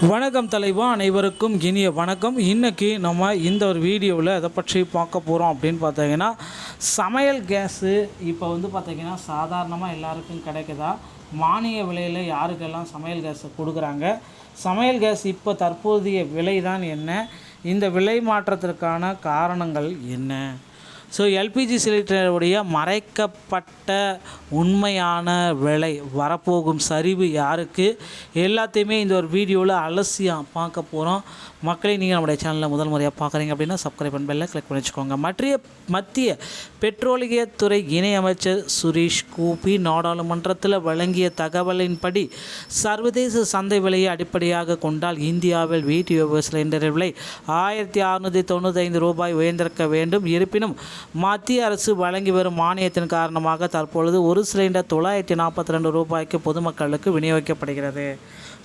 வணக்கம் தலைவா, அனைவருக்கும் இனிய வணக்கம். இன்றைக்கி நம்ம இந்த ஒரு வீடியோவில் எதை பற்றி பார்க்க போகிறோம் அப்படின்னு பார்த்தீங்கன்னா, சமையல் கேஸு இப்போ பார்த்திங்கன்னா சாதாரணமாக எல்லாருக்கும் கிடைக்குதா, மானிய விலையில் யாருக்கெல்லாம் சமையல் கேஸை கொடுக்குறாங்க, சமையல் கேஸ் இப்போ தற்போதைய விலை தான் என்ன, இந்த விலை மாற்றத்திற்கான காரணங்கள் என்ன, ஸோ எல்பிஜி சிலிண்டருடைய மறைக்கப்பட்ட உண்மையான விலை, வரப்போகும் சரிவு யாருக்கு, எல்லாத்தையுமே இந்த ஒரு வீடியோவில் அலசியாக பார்க்க போகிறோம். மக்களை நீங்கள் நம்முடைய சேனலில் முதல் முறையாக பார்க்குறீங்க அப்படின்னா சப்ஸ்கிரைப் பண்ண பெல்லை கிளிக் பண்ணி வச்சுக்கோங்க. மத்திய பெட்ரோலியத்துறை இணையமைச்சர் சுரேஷ் கோபி நாடாளுமன்றத்தில் வழங்கிய தகவலின்படி, சர்வதேச சந்தை விலையை அடிப்படையாக கொண்டால் இந்தியாவில் வீட்டு சிலிண்டர் விலை 1695 ரூபாய் உயர்ந்திருக்க வேண்டும். இருப்பினும் மத்திய அரசு வழங்கி வரும் மானியத்தின் காரணமாக தற்பொழுது ஒரு சிலிண்டர் 942 ரூபாய்க்கு பொதுமக்களுக்கு விநியோகிக்கப்படுகிறது.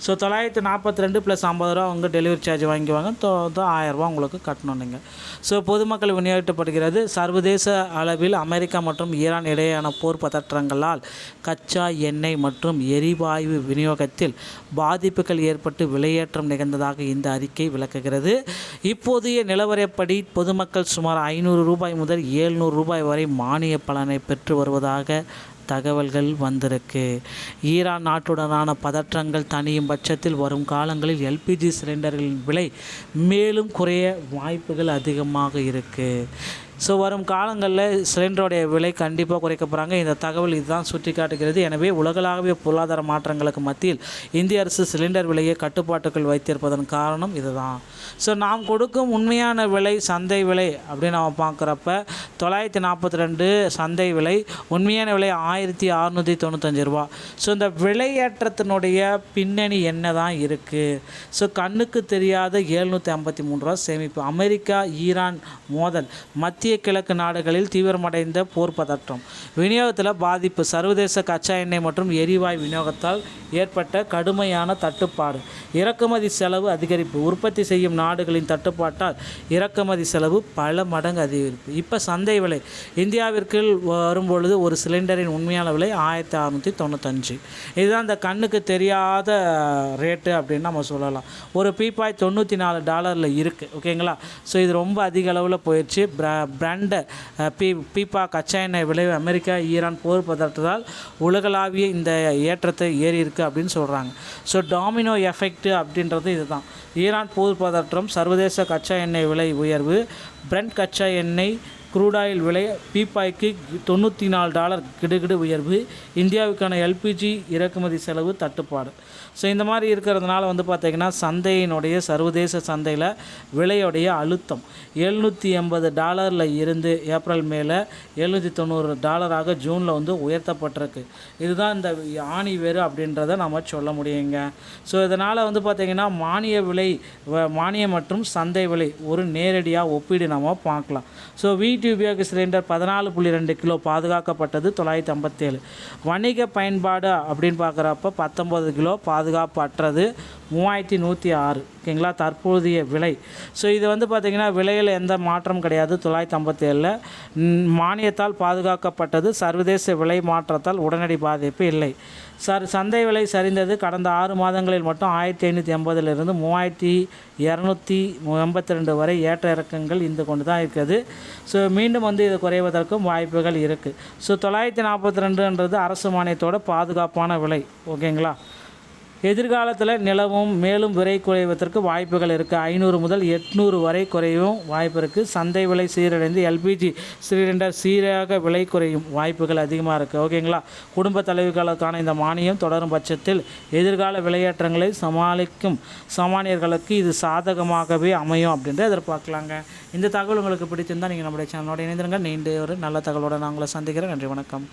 ஸோ 942 + 50 ரூபா அவங்க டெலிவரி சார்ஜ் வாங்கிக்குவாங்க. 1000 ரூபா உங்களுக்கு கட்டணும் நீங்கள். ஸோ பொதுமக்கள் விநியோகிக்கப்படுகிறது. சர்வதேச அளவில் அமெரிக்கா மற்றும் ஈரான் இடையேயான போர் பதற்றங்களால் கச்சா எண்ணெய் மற்றும் எரிவாயு விநியோகத்தில் பாதிப்புகள் ஏற்பட்டு விலையேற்றம் நிகழ்ந்ததாக இந்த அறிக்கை விளக்குகிறது. இப்போதைய நிலவரப்படி பொதுமக்கள் சுமார் 500 ரூபாய் முதல் 700 ரூபாய் வரை மானிய பலனை பெற்று வருவதாக தகவல்கள் வந்திருக்கு. ஈரான் நாட்டுடனான பதற்றங்கள் தணியும் பட்சத்தில் வரும் காலங்களில் எல்பிஜி சிலிண்டர்களின் விலை மேலும் குறைய வாய்ப்புகள் அதிகமாக இருக்குது. ஸோ வரும் காலங்களில் சிலிண்டருடைய விலை கண்டிப்பாக குறைக்க போகிறாங்க. இந்த தகவல் இதுதான் சுட்டி காட்டுகிறது. எனவே உலகளாவிய பொருளாதார மாற்றங்களுக்கு மத்தியில் இந்திய அரசு சிலிண்டர் விலையை கட்டுப்பாட்டுக்குள் வைத்திருப்பதன் காரணம் இதுதான். ஸோ நாம் கொடுக்கும் உண்மையான விலை, சந்தை விலை அப்படின்னு நம்ம பார்க்குறப்ப 942 சந்தை விலை, உண்மையான விலை 1695 ரூபா. ஸோ இந்த விலையேற்றத்தினுடைய பின்னணி என்ன தான் இருக்குது? ஸோ கண்ணுக்கு தெரியாத 753 ரூபா சேமிப்பு. அமெரிக்கா ஈரான் மோதல், மத்திய கிழக்கு நாடுகளில் தீவிரமடைந்த போர் பதற்றம், விநியோகத்தில் பாதிப்பு, சர்வதேச கச்சா எண்ணெய் மற்றும் எரிவாயு விநியோகத்தால் ஏற்பட்ட கடுமையான தட்டுப்பாடு, இறக்குமதி செலவு அதிகரிப்பு, உற்பத்தி செய்யும் நாடுகளின் தட்டுப்பாட்டால் இறக்குமதி செலவு பல மடங்கு அதிகரிப்பு. இப்போ சந்தை விலை இந்தியாவிற்கு வரும்பொழுது ஒரு சிலிண்டரின் உண்மையான விலை 1695. இதுதான் இந்த கண்ணுக்கு தெரியாத ரேட்டு அப்படின்னு நம்ம சொல்லலாம். ஒரு பீப்பாய் $94 இருக்குது. ஓகேங்களா? ஸோ இது ரொம்ப அதிக அளவில் போயிடுச்சு. பிராண்டை பீப்பா கச்சா எண்ணெய் விலை அமெரிக்கா ஈரான் போர் பதற்றத்தால் உலகளாவிய இந்த ஏற்றத்தை ஏறி இருக்குது அப்படின்னு சொல்கிறாங்க. ஸோ டாமினோ எஃபெக்ட் அப்படின்றது இதுதான். ஈரான் போர் பதற்றம், சர்வதேச கச்சா எண்ணெய் விலை உயர்வு, பிரெண்ட் கச்சா எண்ணெய் குரூடாயில் விலை பீப்பாய்க்கு $94 கிடுகிடு உயர்வு, இந்தியாவுக்கான எல்பிஜி இறக்குமதி செலவு தட்டுப்பாடு. ஸோ இந்த மாதிரி இருக்கிறதுனால பார்த்திங்கன்னா சந்தையினுடைய சர்வதேச சந்தையில் விலையுடைய அழுத்தம் $780 இருந்து ஏப்ரல் மேலே $790 ஜூனில் உயர்த்தப்பட்டிருக்கு. இதுதான் இந்த ஆணி வேறு அப்படின்றத நம்ம சொல்ல முடியுங்க. ஸோ இதனால் பார்த்திங்கன்னா மானியம் மற்றும் சந்தை விலை ஒரு நேரடியாக ஒப்பீடு நம்ம பார்க்கலாம். ஸோ வீட்டு உபயோக சிலிண்டர் 14.2 கிலோ பாதுகாக்கப்பட்டது 957. வணிக பயன்பாடு அப்படின்னு பார்க்குறப்ப 19 கிலோ பாதுகாப்பு அற்றது 3106. ஓகேங்களா? தற்போதைய விலை. ஸோ இது பார்த்திங்கன்னா விலையில் எந்த மாற்றம் கிடையாது. 957 மானியத்தால் பாதுகாக்கப்பட்டது. சர்வதேச விலை மாற்றத்தால் உடனடி பாதிப்பு இல்லை. சந்தை விலை சரிந்தது. கடந்த 6 மாதங்களில் மட்டும் 1580 3282 வரை ஏற்ற இறக்கங்கள் கொண்டு தான் இருக்குது. ஸோ மீண்டும் இது குறைவதற்கும் வாய்ப்புகள் இருக்குது. ஸோ 942 அரசு மானியத்தோட பாதுகாப்பான விலை. ஓகேங்களா? எதிர்காலத்தில் நிலவும் மேலும் விலை குறைவதற்கு வாய்ப்புகள் இருக்குது. 500 முதல் 800 வரை குறையும் வாய்ப்பு இருக்குது. சந்தை விலை சீரடைந்து எல்பிஜி சிலிண்டர் சீராக விலை குறையும் வாய்ப்புகள் அதிகமாக இருக்குது. ஓகேங்களா? குடும்ப தலைவர்களுக்கான இந்த மானியம் தொடரும் பட்சத்தில் எதிர்கால விலையேற்றங்களை சமாளிக்கும் சாமானியர்களுக்கு இது சாதகமாகவே அமையும் அப்படின்ற எதிர்பார்க்கலாங்க. இந்த தகவல் உங்களுக்கு பிடிச்சிருந்தால் நீங்கள் நம்முடைய சேனலோட இணைந்திருங்க. நீண்ட ஒரு நல்ல தகவலோடு நான் உங்களை சந்திக்கிறேன். நன்றி, வணக்கம்.